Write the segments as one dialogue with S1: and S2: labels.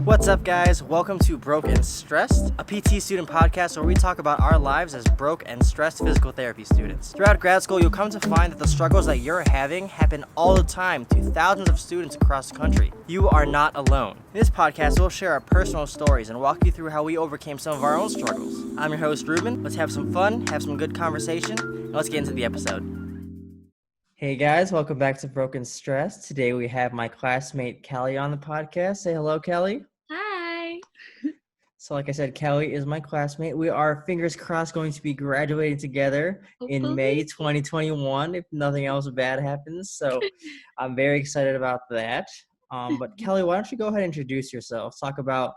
S1: What's up, guys? Welcome to Broke and Stressed, a PT student podcast where we talk about our lives as broke and stressed physical therapy students. Throughout grad school, you'll come to find that the struggles that you're having happen all the time to thousands of students across the country. You are not alone. In this podcast, we'll share our personal stories and walk you through how we overcame some of our own struggles. I'm your host, Ruben. Let's have some fun, have some good conversation, and let's get into the episode. Hey guys, welcome back to Broken Stress. Today we have my classmate Kelly on the podcast. Say hello, Kelly.
S2: Hi.
S1: So like I said, Kelly is my classmate. We are, fingers crossed, going to be graduating together in May 2021 if nothing else bad happens. So I'm very excited about that. But Kelly, why don't you go ahead and introduce yourself? Talk about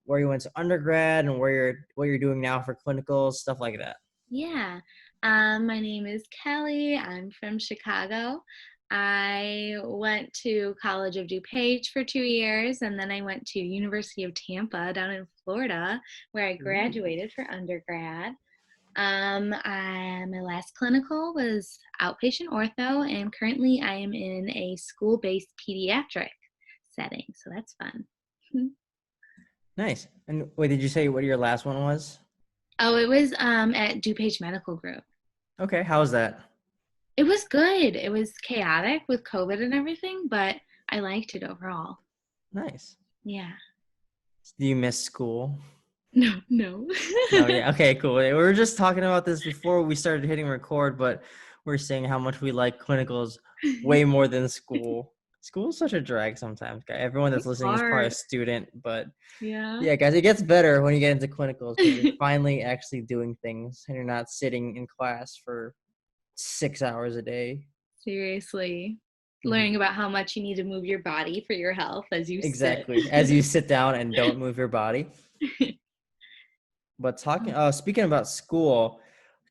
S1: where you went to undergrad and what you're doing now for clinicals, stuff like that.
S2: Yeah. My name is Kelly. I'm from Chicago. I went to College of DuPage for 2 years, and then I went to University of Tampa down in Florida, where I graduated for undergrad. My last clinical was outpatient ortho, and currently I am in a school-based pediatric setting, so that's fun.
S1: Nice. And wait, did you say what your last one was?
S2: Oh, it was at DuPage Medical Group.
S1: Okay, how was that?
S2: It was good. It was chaotic with COVID and everything, but I liked it overall.
S1: Nice.
S2: Yeah.
S1: Do you miss school?
S2: No.
S1: No, yeah. Okay, cool. We were just talking about this before we started hitting record, but we're saying how much we like clinicals way more than school. School is such a drag sometimes, guys. Everyone that's listening is probably a student, but yeah, guys, it gets better when you get into clinicals because you're finally actually doing things and you're not sitting in class for 6 hours a day.
S2: Seriously. Learning about how much you need to move your body for your health as you
S1: sit. As you sit down and don't move your body. But speaking about school,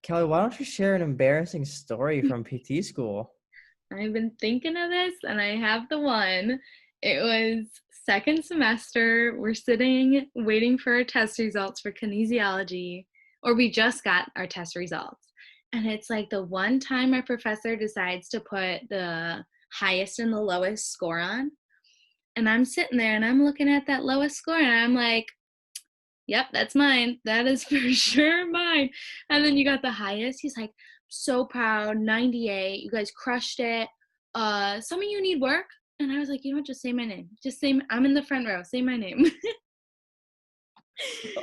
S1: Kelly, why don't you share an embarrassing story from PT school?
S2: I've been thinking of this, and I have the one. It was second semester. We're sitting waiting for our test results for kinesiology, or we just got our test results. And it's like the one time my professor decides to put the highest and the lowest score on. And I'm sitting there and I'm looking at that lowest score and I'm like, yep, that's mine. That is for sure mine. And then you got the highest. He's like, so proud, 98. You guys crushed it. Some of you need work. And I was like, you know what? Just say my name. Just say, I'm in the front row. Say my name.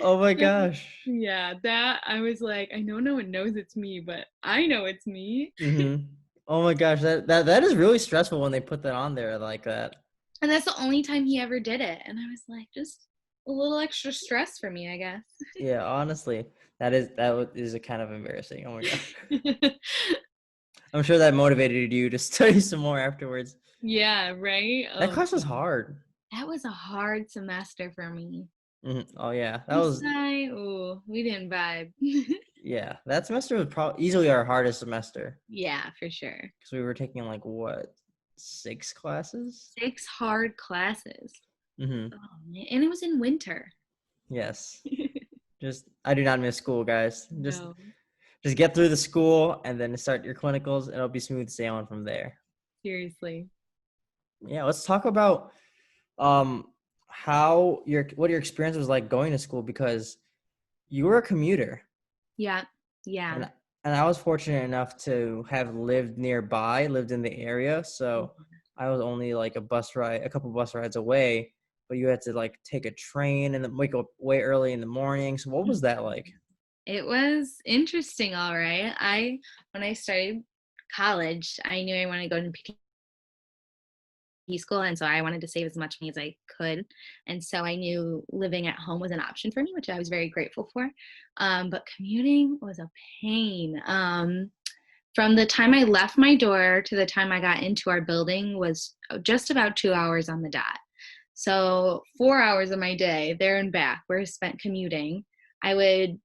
S1: Oh my gosh.
S2: Yeah, that I was like, I know no one knows it's me, but I know it's me.
S1: Mm-hmm. Oh my gosh, that is really stressful when they put that on there like that.
S2: And that's the only time he ever did it. And I was like, just a little extra stress for me, I guess.
S1: Yeah, honestly, that is a kind of embarrassing. Oh my gosh. I'm sure that motivated you to study some more afterwards.
S2: Yeah, right?
S1: That class was hard.
S2: That was a hard semester for me.
S1: Mm-hmm. Oh yeah,
S2: we didn't vibe.
S1: Yeah, that semester was probably easily our hardest semester.
S2: Yeah, for sure.
S1: Because we were taking like what, 6 classes?
S2: 6 hard classes.
S1: Mm-hmm.
S2: Oh, man. And it was in winter.
S1: Yes. I do not miss school, guys. Just get through the school and then start your clinicals. It'll be smooth sailing from there.
S2: Seriously.
S1: Yeah, let's talk about what your experience was like going to school, because you were a commuter.
S2: Yeah.
S1: And I was fortunate enough to have lived in the area, so I was only like a couple bus rides away, but you had to like take a train and then wake up way early in the morning. So what was that like?
S2: It was interesting, all right. When I started college, I knew I wanted to go to PT school, and so I wanted to save as much money as I could, and so I knew living at home was an option for me, which I was very grateful for. But commuting was a pain. From the time I left my door to the time I got into our building was just about 2 hours on the dot. So 4 hours of my day there and back were spent commuting. I would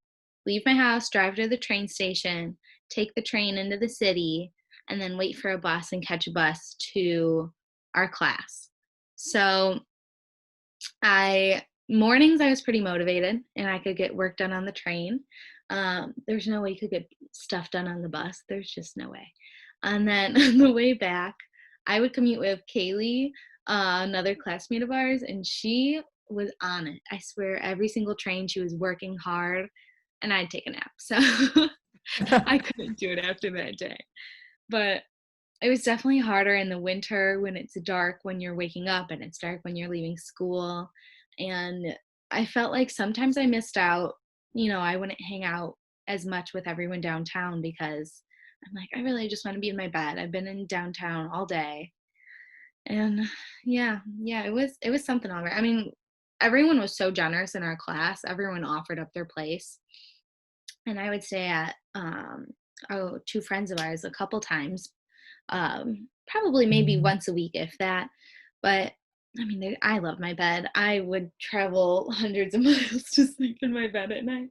S2: leave my house, drive to the train station, take the train into the city, and then wait for a bus and catch a bus to our class. So mornings I was pretty motivated and I could get work done on the train. There's no way you could get stuff done on the bus. There's just no way. And then on the way back, I would commute with Kaylee, another classmate of ours, and she was on it. I swear, every single train she was working hard, and I'd take a nap. So I couldn't do it after that day. But it was definitely harder in the winter when it's dark when you're waking up and it's dark when you're leaving school. And I felt like sometimes I missed out. I wouldn't hang out as much with everyone downtown because I'm like, I really just want to be in my bed. I've been in downtown all day. And yeah, it was something all right. I mean, everyone was so generous in our class. Everyone offered up their place. And I would stay at two friends of ours a couple times, probably maybe once a week, if that. But I mean, I love my bed. I would travel hundreds of miles to sleep in my bed at night.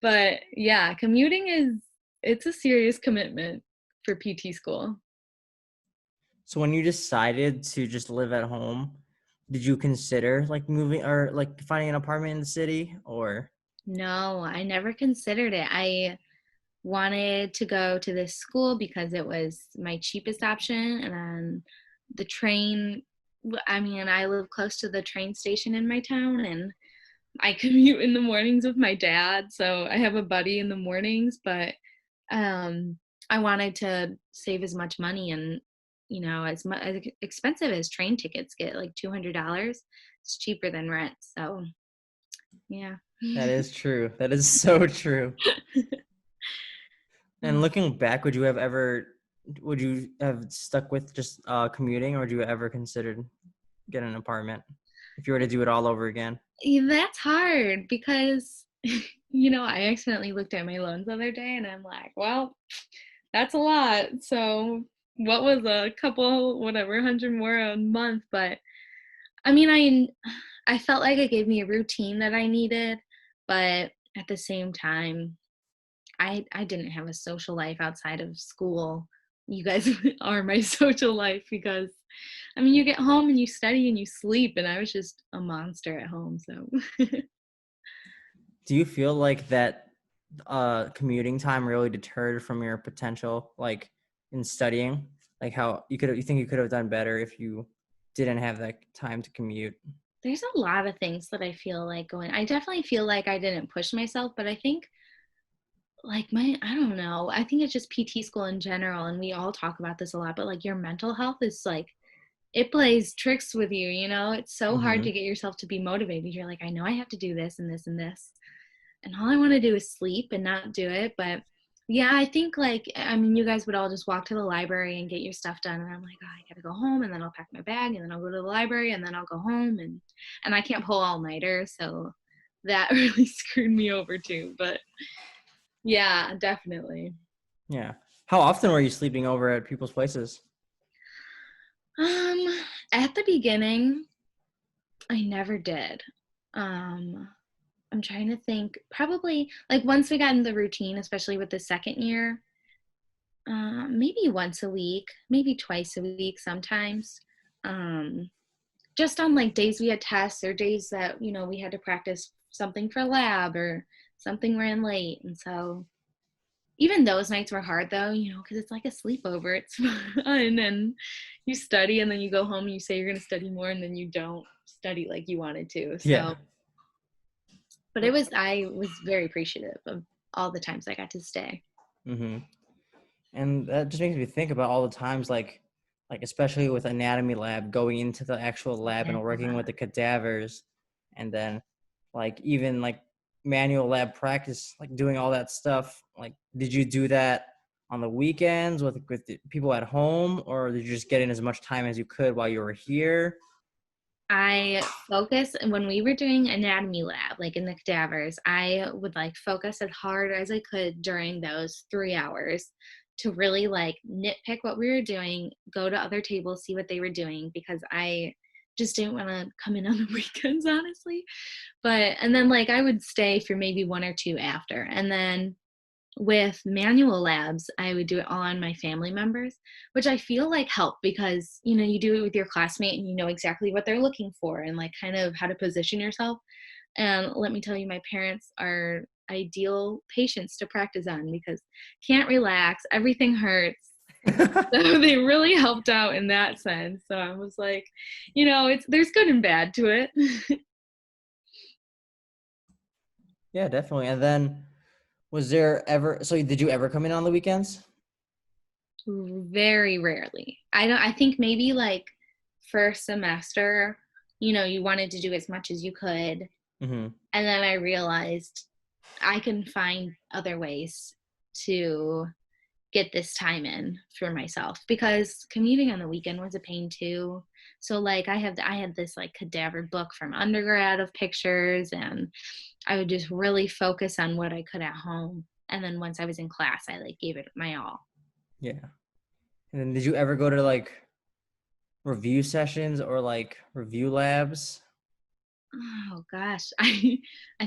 S2: But yeah, commuting it's a serious commitment for PT school.
S1: So when you decided to just live at home, did you consider like moving or like finding an apartment in the city or?
S2: No, I never considered it. I wanted to go to this school because it was my cheapest option, and then the train, I mean, I live close to the train station in my town, and I commute in the mornings with my dad, so I have a buddy in the mornings. But I wanted to save as much money, and as expensive as train tickets get, like $200, it's cheaper than rent. So yeah.
S1: That is true. That is so true. And looking back, would you have stuck with just commuting, or would you ever considered getting an apartment if you were to do it all over again?
S2: Yeah, that's hard because I accidentally looked at my loans the other day and I'm like, well, that's a lot. So what was a couple, whatever, 100 more a month? But I mean, I felt like it gave me a routine that I needed, but at the same time, I didn't have a social life outside of school. You guys are my social life because I mean, you get home and you study and you sleep, and I was just a monster at home. So
S1: Do you feel like that commuting time really deterred from your potential, like in studying? Like how you think you could have done better if you didn't have that time to commute?
S2: there's a lot of things that I feel like going. I definitely feel like I didn't push myself, but I think like I don't know. I think it's just PT school in general, and we all talk about this a lot, but like your mental health is like it plays tricks with you, It's so hard
S1: Mm-hmm.
S2: to get yourself to be motivated. You're like, I know I have to do this and this and this. And all I want to do is sleep and not do it. But yeah, I think like, I mean, you guys would all just walk to the library and get your stuff done. And I'm like, oh, I got to go home, and then I'll pack my bag, and then I'll go to the library, and then I'll go home. And I can't pull all nighter. So that really screwed me over too. But yeah, definitely.
S1: Yeah. How often were you sleeping over at people's places?
S2: Um, at the beginning, I never did. Um, I'm trying to think. Probably like once we got in the routine, especially with the second year, maybe once a week, maybe twice a week sometimes. Um, just on like days we had tests or days that, we had to practice something for lab or something ran late. And so even those nights were hard though, because it's like a sleepover. It's fun and you study and then you go home and you say you're going to study more and then you don't study like you wanted to.
S1: Yeah.
S2: So, but I was very appreciative of all the times I got to stay.
S1: Mm-hmm. And that just makes me think about all the times, like especially with anatomy lab, going into the actual lab and working with the cadavers, and then like even like manual lab practice, like doing all that stuff. Like, did you do that on the weekends with the people at home, or did you just get in as much time as you could while you were here?
S2: I focus when we were doing anatomy lab, like in the cadavers, I would like focus as hard as I could during those 3 hours to really like nitpick what we were doing, go to other tables, see what they were doing, because I just didn't want to come in on the weekends, honestly. And then like I would stay for maybe one or two after. And then with manual labs, I would do it all on my family members, which I feel like help because, you do it with your classmate and you know exactly what they're looking for and like kind of how to position yourself. And let me tell you, my parents are ideal patients to practice on because can't relax, everything hurts. So they really helped out in that sense. So I was like, there's good and bad to it.
S1: Yeah, definitely. And then so did you ever come in on the weekends?
S2: Very rarely. I think maybe like first semester, you wanted to do as much as you could.
S1: Mm-hmm.
S2: And then I realized I can find other ways to get this time in for myself, because commuting on the weekend was a pain too. So like I had this like cadaver book from undergrad of pictures, and I would just really focus on what I could at home. And then once I was in class, I like gave it my all.
S1: Yeah. And then did you ever go to like review sessions or like review labs?
S2: Oh gosh, I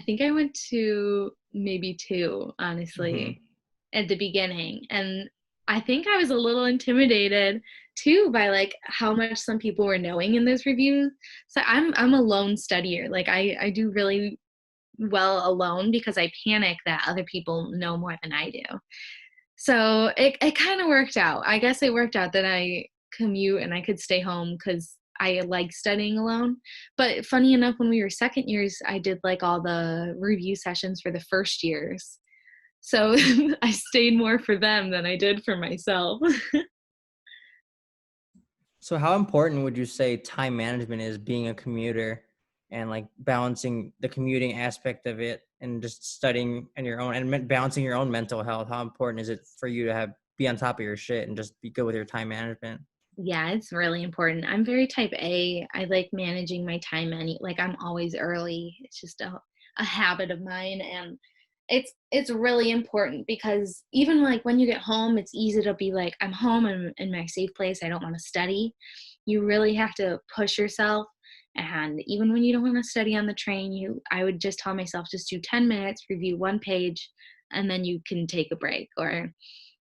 S2: think I went to maybe two, honestly,
S1: Mm-hmm.
S2: at the beginning. And I think I was a little intimidated too by like how much some people were knowing in those reviews. So I'm a lone studier. Like I do really well alone because I panic that other people know more than I do. So it kind of worked out. I guess it worked out that I commute and I could stay home because I like studying alone. But funny enough, when we were second years, I did like all the review sessions for the first years. So I stayed more for them than I did for myself.
S1: So how important would you say time management is being a commuter and like balancing the commuting aspect of it and just studying and balancing your own mental health? How important is it for you to be on top of your shit and just be good with your time management?
S2: Yeah, it's really important. I'm very type A. I like managing my time like I'm always early. It's just a habit of mine, and it's really important because even like when you get home, it's easy to be like, I'm home, I'm in my safe place, I don't want to study. You really have to push yourself. And even when you don't want to study on the train, I would just tell myself, just do 10 minutes, review one page, and then you can take a break, or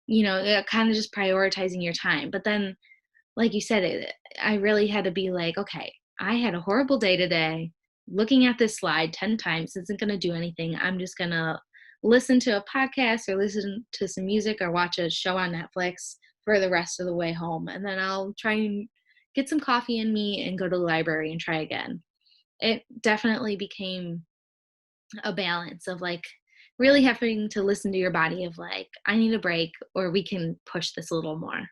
S2: kind of just prioritizing your time. But then like you said, I really had to be like, okay, I had a horrible day today. Looking at this slide 10 times isn't going to do anything. I'm just going to listen to a podcast or listen to some music or watch a show on Netflix for the rest of the way home. And then I'll try and get some coffee in me and go to the library and try again. It definitely became a balance of like really having to listen to your body of like, I need a break, or we can push this a little more.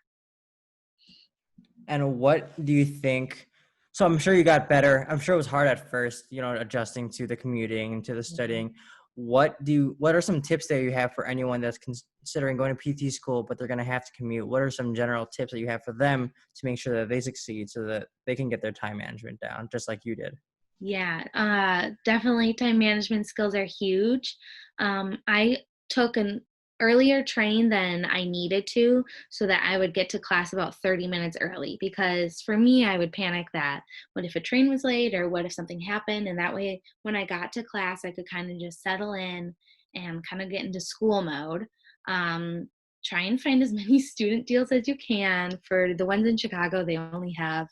S1: And what do you think? So I'm sure you got better. I'm sure it was hard at first, adjusting to the commuting and to the studying. What are some tips that you have for anyone that's considering going to PT school, but they're going to have to commute? What are some general tips that you have for them to make sure that they succeed so that they can get their time management down, just like you did?
S2: Yeah, definitely time management skills are huge. I took an earlier train than I needed to so that I would get to class about 30 minutes early, because for me, I would panic that what if a train was late or what if something happened? And that way, when I got to class, I could kind of just settle in and kind of get into school mode. Try and find as many student deals as you can. For the ones in Chicago, they only have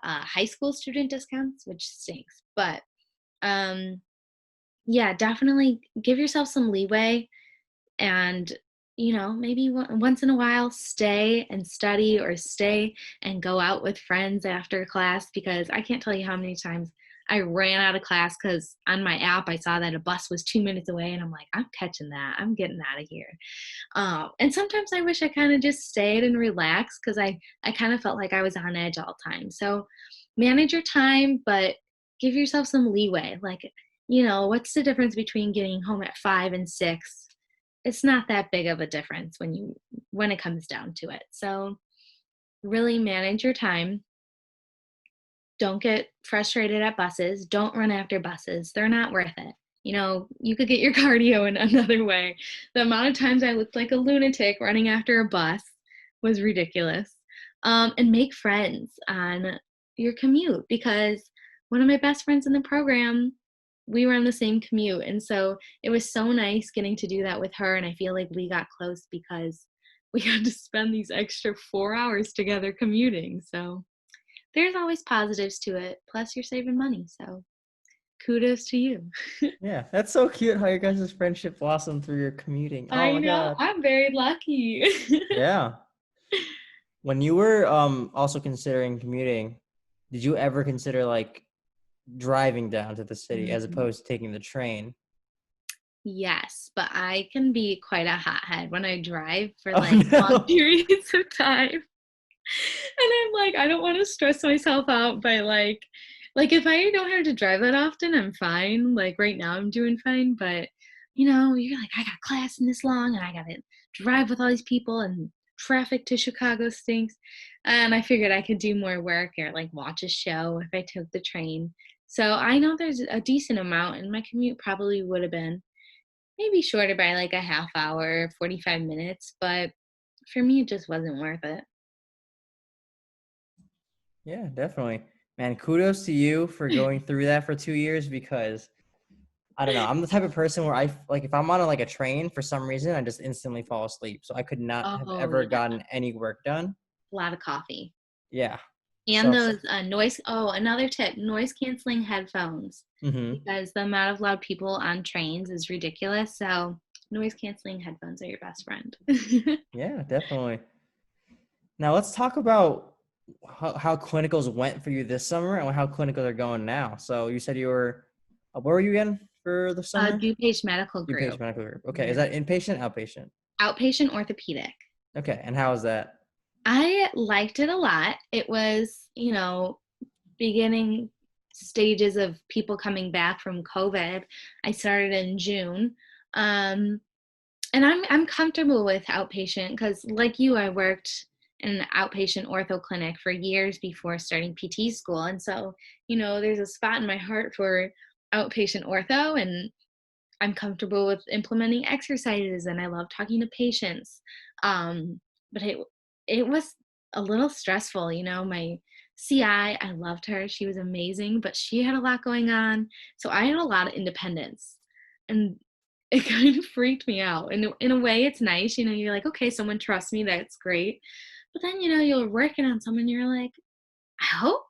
S2: high school student discounts, which stinks. But um, yeah, definitely give yourself some leeway, and maybe once in a while stay and study, or stay and go out with friends after class, because I can't tell you how many times I ran out of class because on my app I saw that a bus was 2 minutes away, and I'm like, I'm catching that, I'm getting out of here. And sometimes I wish I kind of just stayed and relaxed, because I kind of felt like I was on edge all the time. So manage your time, but give yourself some leeway. Like, what's the difference between getting home at 5 and 6? It's not that big of a difference when it comes down to it. So really manage your time. Don't get frustrated at buses. Don't run after buses. They're not worth it. You could get your cardio in another way. The amount of times I looked like a lunatic running after a bus was ridiculous. And make friends on your commute, because one of my best friends in the program, we were on the same commute. And so it was so nice getting to do that with her. And I feel like we got close because we had to spend these extra 4 hours together commuting. So there's always positives to it. Plus, you're saving money. So kudos to you.
S1: Yeah, that's so cute how your guys' friendship blossomed through your commuting. Oh
S2: I
S1: my
S2: know.
S1: God.
S2: I'm very lucky.
S1: Yeah. When you were also considering commuting, did you ever consider like driving down to the city as
S2: Mhm.
S1: opposed to taking the train?
S2: Yes, but I can be quite a hothead when I drive for
S1: Oh
S2: like long
S1: no.
S2: periods of time. And I'm like, I don't want to stress myself out by like if I don't have to drive that often, I'm fine. Like right now I'm doing fine, but you're like, I got class in this long and I gotta drive with all these people and traffic to Chicago stinks. And I figured I could do more work or like watch a show if I took the train. So I know there's a decent amount and my commute probably would have been maybe shorter by like a half hour, 45 minutes, but for me it just wasn't worth it.
S1: Yeah, definitely. Man, kudos to you for going through that for 2 years because I don't know. I'm the type of person where I like if I'm on like a train for some reason, I just instantly fall asleep. So I could not have
S2: Oh
S1: ever
S2: yeah.
S1: gotten any work done.
S2: A lot of coffee.
S1: Yeah.
S2: And
S1: So,
S2: those another tip, noise canceling headphones
S1: mhm.
S2: because the amount of loud people on trains is ridiculous. So noise canceling headphones are your best friend.
S1: Yeah, definitely. Now let's talk about how clinicals went for you this summer and how clinicals are going now. So you said you were, where were you again for the summer?
S2: DuPage Medical
S1: DuPage
S2: Group.
S1: Medical Group. Okay, is
S2: Yeah.
S1: that inpatient, outpatient?
S2: Outpatient orthopedic.
S1: Okay, and how is that?
S2: I liked it a lot. It was, beginning stages of people coming back from COVID. I started in June. Um, and I'm comfortable with outpatient because, like you, I worked in an outpatient ortho clinic for years before starting PT school, and so there's a spot in my heart for outpatient ortho, and I'm comfortable with implementing exercises, and I love talking to patients. But it was a little stressful, My CI, I loved her; she was amazing, but she had a lot going on, so I had a lot of independence, and it kind of freaked me out. And in a way, it's nice, You're like, okay, someone trusts me, that's great. But then, you're working on someone, you're like, I hope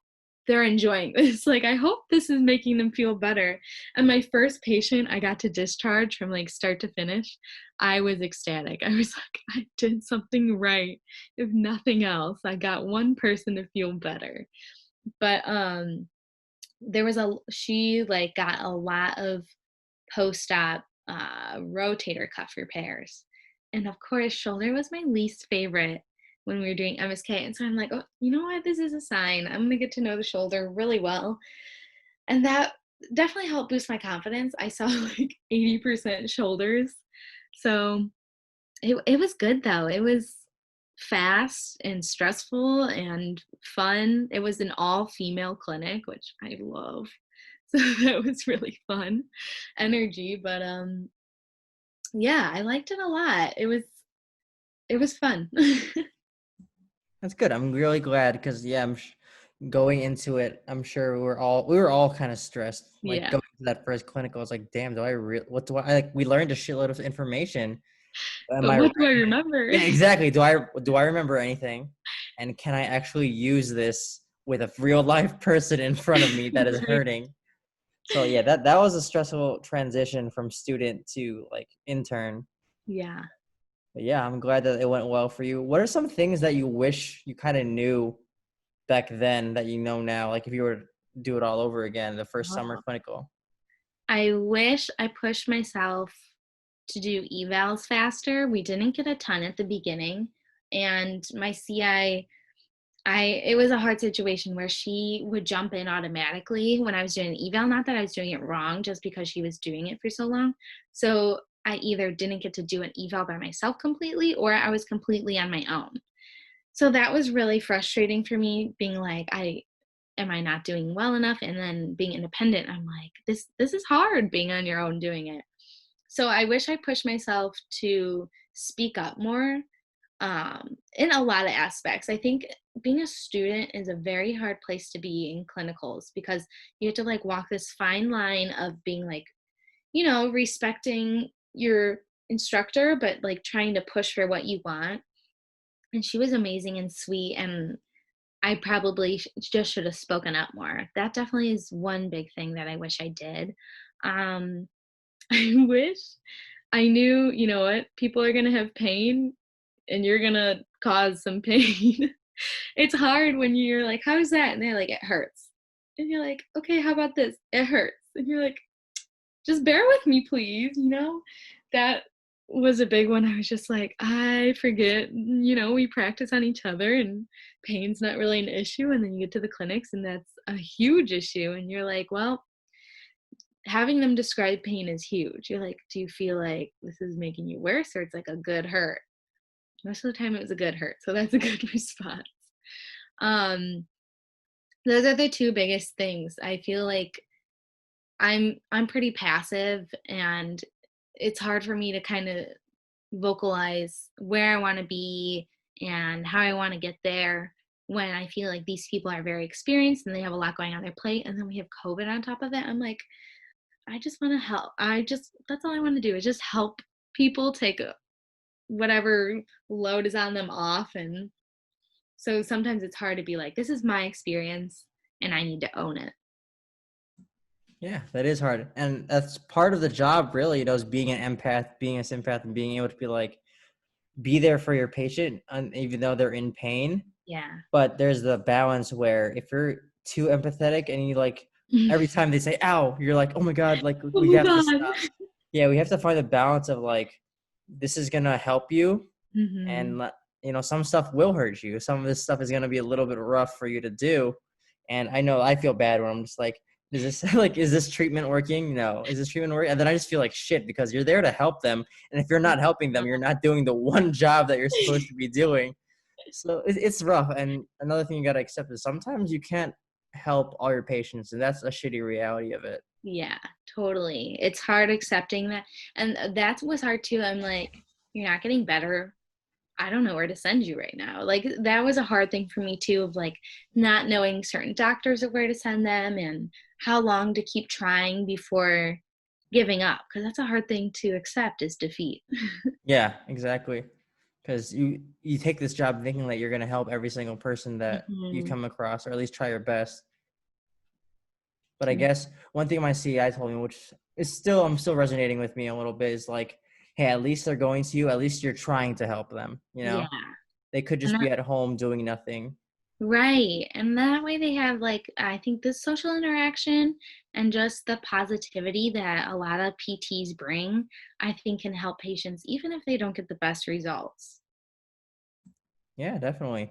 S2: they're enjoying this. Like, I hope this is making them feel better. And my first patient I got to discharge from like start to finish, I was ecstatic. I was like, I did something right. If nothing else, I got one person to feel better. But she like got a lot of post-op rotator cuff repairs. And of course, shoulder was my least favorite when we were doing MSK. And so I'm like, oh, you know what? This is a sign. I'm going to get to know the shoulder really well. And that definitely helped boost my confidence. I saw like 80% shoulders. So it was good though. It was fast and stressful and fun. It was an all female clinic, which I love. So that was really fun energy. But yeah, I liked it a lot. It was fun.
S1: That's good. I'm really glad because yeah, going into it, I'm sure we were all kind of stressed. Like
S2: Yeah.
S1: going to that first clinical, I was like, damn, what do I like? We learned a shitload of information. Am
S2: But
S1: I
S2: what do I remember?
S1: Yeah, exactly. Do I remember anything? And can I actually use this with a real life person in front of me that is
S2: Right.
S1: hurting? So yeah, that was a stressful transition from student to like intern.
S2: Yeah.
S1: But yeah, I'm glad that it went well for you. What are some things that you wish you kind of knew back then that you know now? Like if you were to do it all over again, the first summer
S2: Oh.
S1: clinical.
S2: I wish I pushed myself to do evals faster. We didn't get a ton at the beginning. And my CI, it was a hard situation where she would jump in automatically when I was doing an eval. Not that I was doing it wrong, just because she was doing it for so long. So I either didn't get to do an eval by myself completely, or I was completely on my own. So that was really frustrating for me, being like, I am I not doing well enough? And then being independent, I'm like, this is hard being on your own doing it. So I wish I pushed myself to speak up more in a lot of aspects. I think being a student is a very hard place to be in clinicals because you have to like walk this fine line of being like, respecting your instructor, but like trying to push for what you want. And she was amazing and sweet. And I probably just should have spoken up more. That definitely is one big thing that I wish I did. Um, I wish I knew, you know what, people are going to have pain and you're going to cause some pain. It's hard when you're like, how's that? And they're like, it hurts. And you're like, okay, how about this? It hurts. And you're like, just bear with me, please. That was a big one. I was just like, I forget, we practice on each other and pain's not really an issue. And then you get to the clinics and that's a huge issue. And you're like, well, having them describe pain is huge. You're like, do you feel like this is making you worse or it's like a good hurt? Most of the time it was a good hurt. So that's a good response. Um, those are the two biggest things. I feel like I'm pretty passive and it's hard for me to kind of vocalize where I want to be and how I want to get there when I feel like these people are very experienced and they have a lot going on their plate and then we have COVID on top of it. I'm like, I just want to help. That's all I want to do is just help people take whatever load is on them off. And so sometimes it's hard to be like, this is my experience and I need to own it.
S1: Yeah, that is hard. And that's part of the job, really, is being an empath, being a sympath, and being able to be like, be there for your patient, even though they're in pain.
S2: Yeah.
S1: But there's the balance where if you're too empathetic and you like, every time they say, ow, you're like, oh my God, like we
S2: Oh
S1: have to
S2: God.
S1: stop. Yeah, we have to find a balance of like, this is going to help you.
S2: Mm-hmm.
S1: And, some stuff will hurt you. Some of this stuff is going to be a little bit rough for you to do. And I know I feel bad when I'm just like, is this treatment working? No. Is this treatment working? And then I just feel like shit because you're there to help them. And if you're not helping them, you're not doing the one job that you're supposed to be doing. So it's rough. And another thing you got to accept is sometimes you can't help all your patients. And that's a shitty reality of it.
S2: Yeah, totally. It's hard accepting that. And that was hard too. I'm like, you're not getting better. I don't know where to send you right now. Like that was a hard thing for me too, of like not knowing certain doctors of where to send them and how long to keep trying before giving up. Cause that's a hard thing to accept is defeat.
S1: Yeah, exactly. Because you take this job thinking that you're going to help every single person that you
S2: Mhm.
S1: come across, or at least try your best. But I guess one thing my CI told me, which is I'm still resonating with me a little bit, is like, hey, at least they're going to you. At least you're trying to help them.
S2: Yeah.
S1: They could
S2: And
S1: just be at home doing nothing.
S2: right. And that way they have like, I think the social interaction and just the positivity that a lot of PTs bring, I think can help patients even if they don't get the best results.
S1: Yeah, definitely.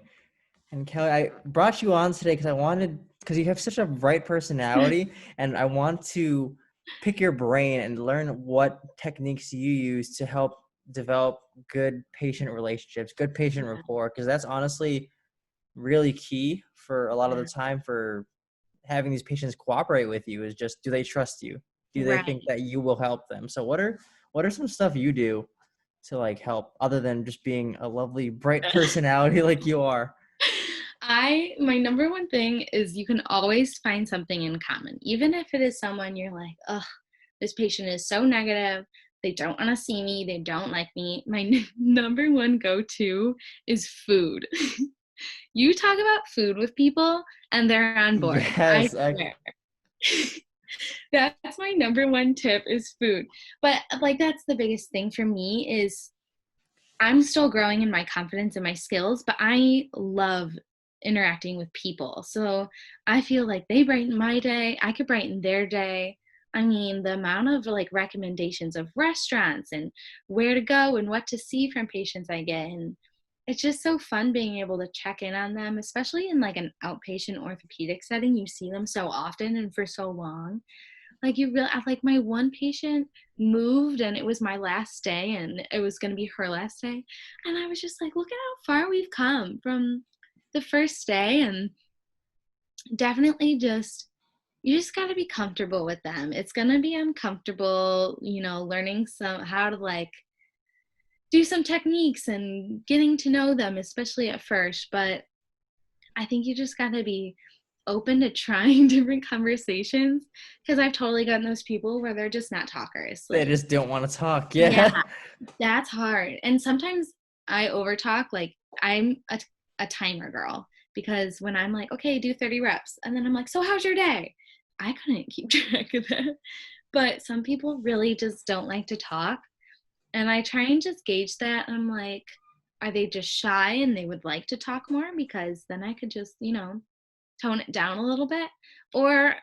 S1: And Kelly, I brought you on today because you have such a bright personality, and I want to pick your brain and learn what techniques you use to help develop good patient relationships, good patient rapport, because that's honestly really key for a lot of the time for having these patients cooperate with you is just, do they trust you? Do they think
S2: Right.
S1: that you will help them? So what are some stuff you do to like help other than just being a lovely, bright personality like you are?
S2: My number one thing is you can always find something in common, even if it is someone you're like, ugh, this patient is so negative. They don't want to see me. They don't like me. My number one go-to is food. You talk about food with people and they're on board. I
S1: Yes,
S2: swear. That's my number one tip is food. But like that's the biggest thing for me is I'm still growing in my confidence and my skills, but I love interacting with people. So I feel like they brighten my day. I could brighten their day. I mean, the amount of like recommendations of restaurants and where to go and what to see from patients I get. And it's just so fun being able to check in on them, especially in like an outpatient orthopedic setting. You see them so often and for so long. Like you really, like my one patient moved and it was my last day and it was going to be her last day. And I was just like, look at how far we've come from the first day. And definitely you just got to be comfortable with them. It's going to be uncomfortable, learning how to like do some techniques and getting to know them, especially at first. But I think you just got to be open to trying different conversations because I've totally gotten those people where they're just not talkers.
S1: they
S2: Like,
S1: just don't want to talk.
S2: yeah,
S1: Yeah.
S2: that's hard. And sometimes I overtalk. Like, I'm a timer girl because when I'm like, okay, do 30 reps, and then I'm like, so how's your day? I couldn't keep track of that. But some people really just don't like to talk. And I try and just gauge that. I'm like, are they just shy and they would like to talk more? Because then I could just, tone it down a little bit. Or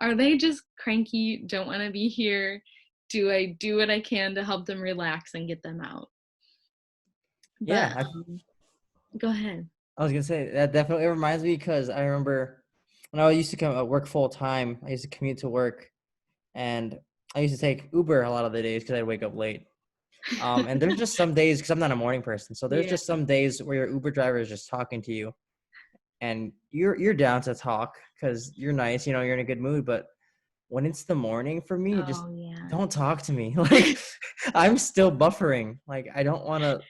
S2: are they just cranky, don't want to be here? Do I do what I can to help them relax and get them out? But
S1: Yeah,
S2: go ahead.
S1: I was gonna say that definitely reminds me because I remember when I used to come work full time. I used to commute to work, and I used to take Uber a lot of the days because I'd wake up late. And there's just some days because I'm not a morning person, so there's
S2: Yeah.
S1: just some days where your Uber driver is just talking to you, and you're down to talk because you're nice, you're in a good mood. But when it's the morning for me, just
S2: Oh, yeah.
S1: don't talk to me. Like I'm still buffering. Like I don't want to.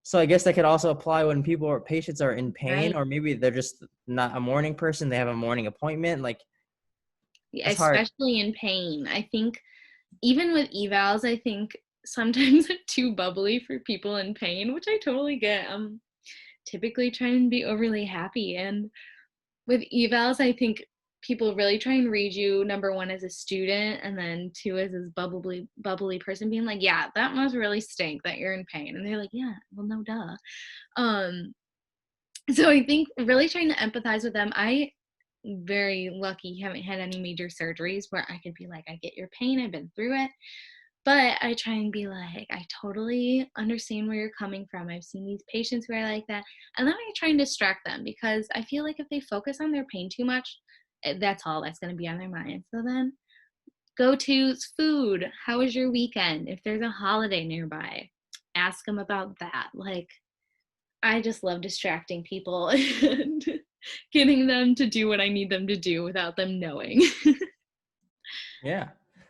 S1: So I guess that could also apply when patients are in pain,
S2: Right.
S1: or maybe they're just not a morning person. They have a morning appointment. Like
S2: Yeah,
S1: it's hard.
S2: especially in pain. I think even with evals, I think sometimes I'm too bubbly for people in pain, which I totally get. I'm typically trying to be overly happy. And with evals, I think people really try and read you, number one, as a student, and then two, as this bubbly person being like, yeah, that must really stink that you're in pain. And they're like, yeah, well, no, duh. Um, so I think really trying to empathize with them. I very lucky, haven't had any major surgeries where I could be like, I get your pain, I've been through it. But I try and be like, I totally understand where you're coming from. I've seen these patients who are like that. And then I try and distract them because I feel like if they focus on their pain too much, that's all that's going to be on their mind. So then go to food. How was your weekend? If there's a holiday nearby, ask them about that. Like, I just love distracting people and getting them to do what I need them to do without them knowing.
S1: Yeah.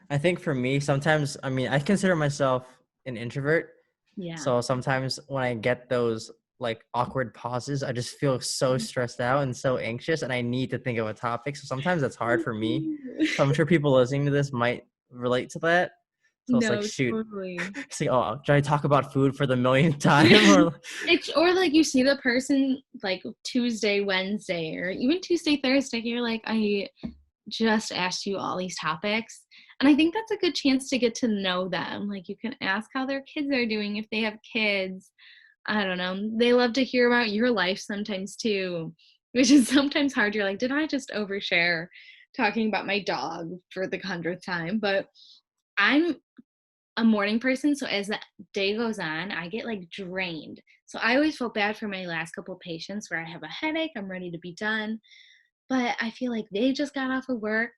S1: I think for me, sometimes, I mean, I consider myself an introvert.
S2: Yeah.
S1: So sometimes when I get those like awkward pauses, I just feel so stressed out and so anxious, and I need to think of a topic. So sometimes that's hard for me. So I'm sure people listening to this might relate to that. So it's like,
S2: No,
S1: shoot,
S2: totally.
S1: it's like, oh, should I talk about food for the millionth time? Or
S2: It's or like you see the person like Tuesday, Wednesday, or even Tuesday, Thursday, you're like, I just asked you all these topics. And I think that's a good chance to get to know them. Like you can ask how their kids are doing if they have kids. I don't know. They love to hear about your life sometimes too, which is sometimes hard. You're like, did I just overshare talking about my dog for the 100th time? But I'm a morning person, so as the day goes on, I get like drained. So I always felt bad for my last couple patients where I have a headache, I'm ready to be done, but I feel like they just got off of work.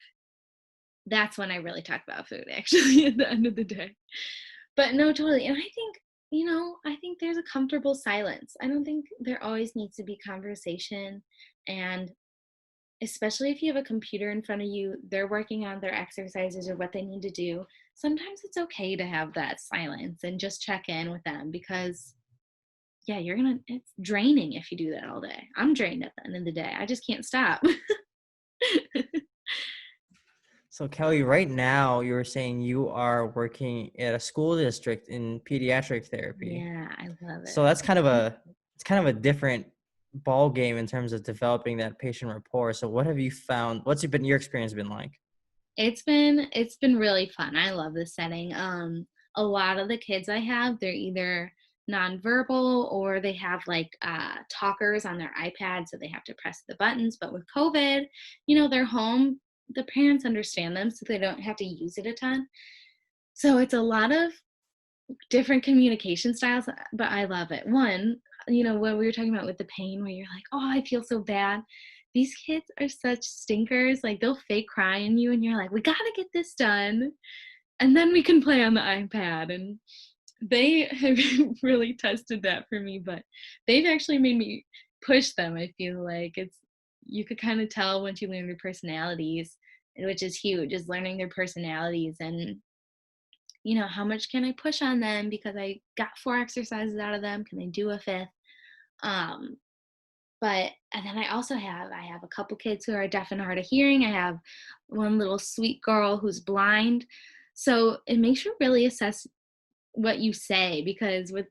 S2: That's when I really talk about food, actually, at the end of the day. But no, totally. And I think, I think there's a comfortable silence. I don't think there always needs to be conversation. And especially if you have a computer in front of you, they're working on their exercises or what they need to do. Sometimes it's okay to have that silence and just check in with them because, yeah, it's draining if you do that all day. I'm drained at the end of the day. I just can't stop.
S1: so Kelly, right now you were saying you are working at a school district in pediatric therapy.
S2: Yeah, I love
S1: So
S2: it.
S1: that's kind of a different ball game in terms of developing that patient rapport. So what have you found? What's been your experience been like?
S2: It's been really fun. I love this setting. A lot of the kids I have, they're either nonverbal or they have like talkers on their iPad, so they have to press the buttons. But with COVID, they're home. The parents understand them, so they don't have to use it a ton. So it's a lot of different communication styles, but I love it. One, what we were talking about with the pain, where you're like, oh, I feel so bad. These kids are such stinkers. Like they'll fake cry in you, and you're like, we gotta get this done, and then we can play on the iPad. And they have really tested that for me, but they've actually made me push them. I feel like you could kind of tell once you learn their personalities, which is huge, is learning their personalities and how much can I push on them because I got 4 exercises out of them? Can they do a fifth? Um, and then I have a couple kids who are deaf and hard of hearing. I have one little sweet girl who's blind. So it makes you really assess what you say because with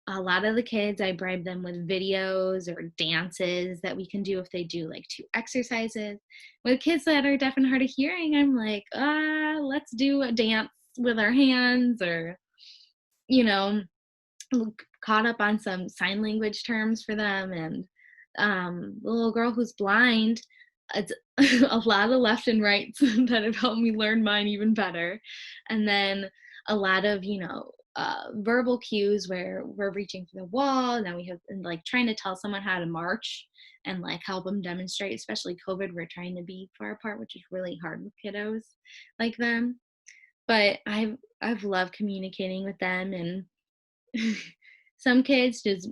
S2: a lot of the kids, I bribe them with videos or dances that we can do if they do like 2 exercises. With kids that are deaf and hard of hearing, I'm like, let's do a dance with our hands or, you know, caught up on some sign language terms for them. And the little girl who's blind, it's a lot of left and rights that have helped me learn mine even better. And then a lot of, verbal cues where we're reaching for the wall. And then we have and like trying to tell someone how to march and like help them demonstrate, especially COVID, we're trying to be far apart, which is really hard with kiddos like them. But I've loved communicating with them. And some kids just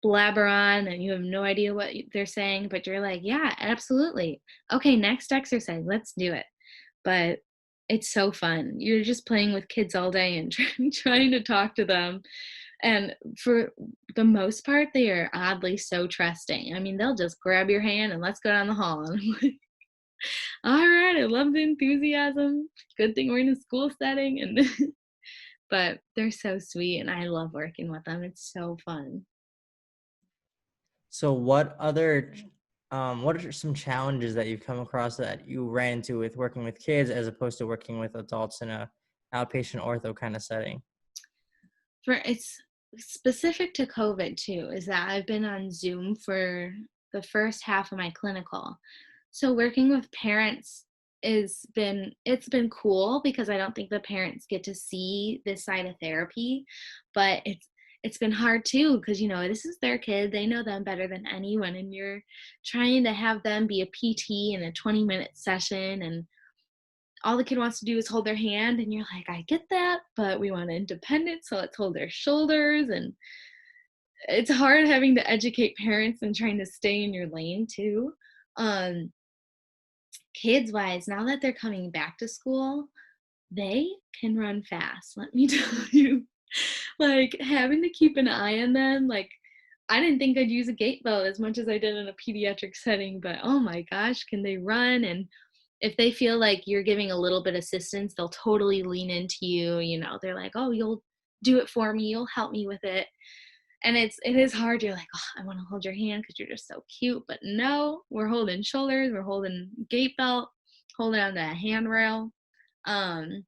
S2: blabber on and you have no idea what they're saying, but you're like, yeah, absolutely. Okay, next exercise, let's do it. But it's so fun. You're just playing with kids all day and trying to talk to them. And for the most part, they are oddly so trusting. I mean, they'll just grab your hand and let's go down the hall. And I'm like, all right, I love the enthusiasm. Good thing we're in a school setting. And but they're so sweet and I love working with them. It's so fun.
S1: So what are some challenges that you've come across that you ran into with working with kids as opposed to working with adults in a outpatient ortho kind of setting?
S2: For it's specific to COVID too, is that I've been on Zoom for the first half of my clinical. So working with parents it's been cool because I don't think the parents get to see this side of therapy, but it's been hard too because this is their kid. They know them better than anyone, and you're trying to have them be a PT in a 20-minute session, and all the kid wants to do is hold their hand, and you're like, I get that, but we want independence, so let's hold their shoulders. And it's hard having to educate parents and trying to stay in your lane too. um Kids wise, now that they're coming back to school, they can run fast, let me tell you. Like, having to keep an eye on them, like, I didn't think I'd use a gait belt as much as I did in a pediatric setting, but oh my gosh, can they run? And if they feel like you're giving a little bit of assistance, they'll totally lean into you. They're like, oh, you'll do it for me, you'll help me with it. And it is hard. You're like, oh, I want to hold your hand because you're just so cute. But no, we're holding shoulders, we're holding gait belt, holding on to a handrail. Um,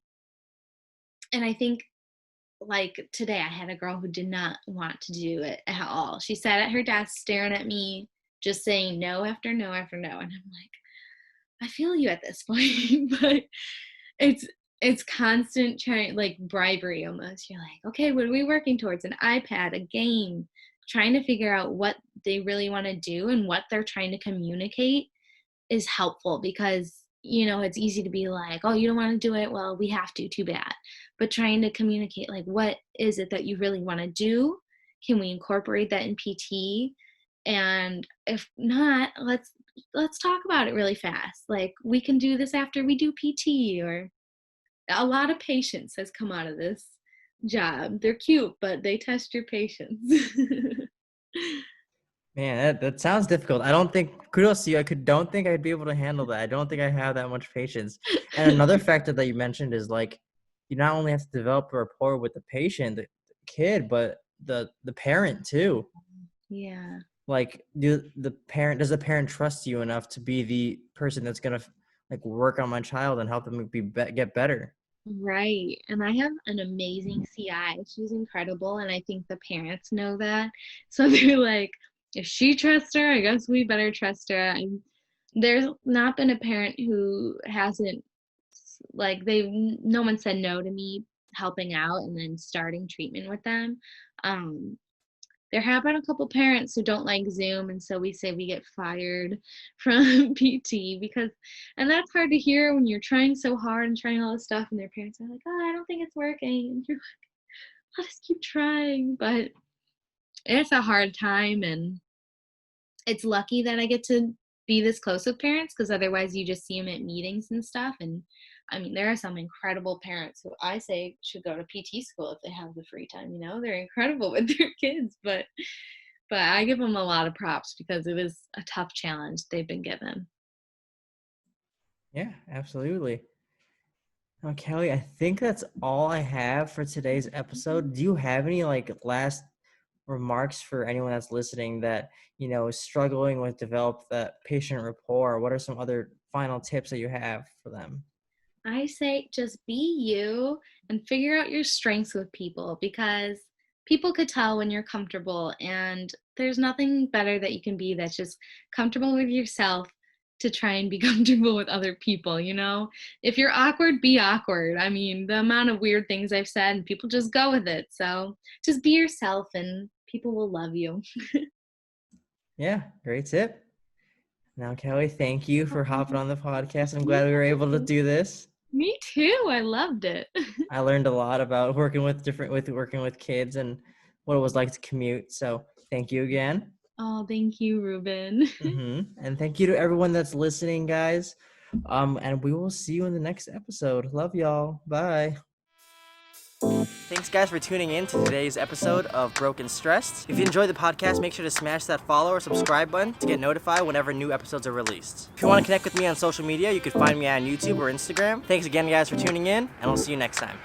S2: and I think like today I had a girl who did not want to do it at all. She sat at her desk staring at me, just saying no after no after no. And I'm like, I feel you at this point. But it's it's constant trying, like bribery almost. You're like, okay, what are we working towards? An iPad, a game, trying to figure out what they really want to do and what they're trying to communicate is helpful because it's easy to be like, oh, you don't want to do it, well, we have to, too bad. But trying to communicate, like, what is it that you really want to do? Can we incorporate that in PT? And if not, let's talk about it really fast. Like, we can do this after we do PT. Or a lot of patience has come out of this job. They're cute, but they test your patience.
S1: Man, that sounds difficult. I don't think, kudos to you. Don't think I'd be able to handle that. I don't think I have that much patience. And another factor that you mentioned is like, you not only have to develop a rapport with the patient, the kid, but the parent too.
S2: Yeah.
S1: Like, does the parent trust you enough to be the person that's gonna like work on my child and help them get better?
S2: Right. And I have an amazing CI. She's incredible. And I think the parents know that. So they're like, if she trusts her, I guess we better trust her. There's not been a parent who hasn't, like, no one said no to me helping out and then starting treatment with them. Um, there have been a couple parents who don't like Zoom, and so we say we get fired from PT because, and that's hard to hear when you're trying so hard and trying all this stuff, and their parents are like, "Oh, I don't think it's working." And you're like, "Let us keep trying," but it's a hard time, and it's lucky that I get to be this close with parents because otherwise you just see them at meetings and stuff. And I mean, there are some incredible parents who I say should go to PT school if they have the free time. They're incredible with their kids, but I give them a lot of props because it is a tough challenge they've been given.
S1: Yeah, absolutely. Oh, Kelly, I think that's all I have for today's episode. Do you have any like last remarks for anyone that's listening that, is struggling with develop that patient rapport? What are some other final tips that you have for them?
S2: I say just be you and figure out your strengths with people because people could tell when you're comfortable, and there's nothing better that you can be that's just comfortable with yourself to try and be comfortable with other people, you know? If you're awkward, be awkward. I mean, the amount of weird things I've said and people just go with it. So just be yourself and people will love you.
S1: Yeah, great tip. Now, Kelly, thank you for hopping on the podcast. I'm glad we were
S2: Yeah,
S1: able to do this.
S2: me too. I loved it.
S1: I learned a lot about working with kids and what it was like to commute. So thank you again.
S2: Oh, thank you, Ruben.
S1: And thank you to everyone that's listening, guys. And we will see you in the next episode. Love y'all. Bye. Thanks, guys, for tuning in to today's episode of Broke and Stressed. If you enjoyed the podcast, make sure to smash that follow or subscribe button to get notified whenever new episodes are released. If you want to connect with me on social media, you can find me on YouTube or Instagram. Thanks again, guys, for tuning in, and we'll see you next time.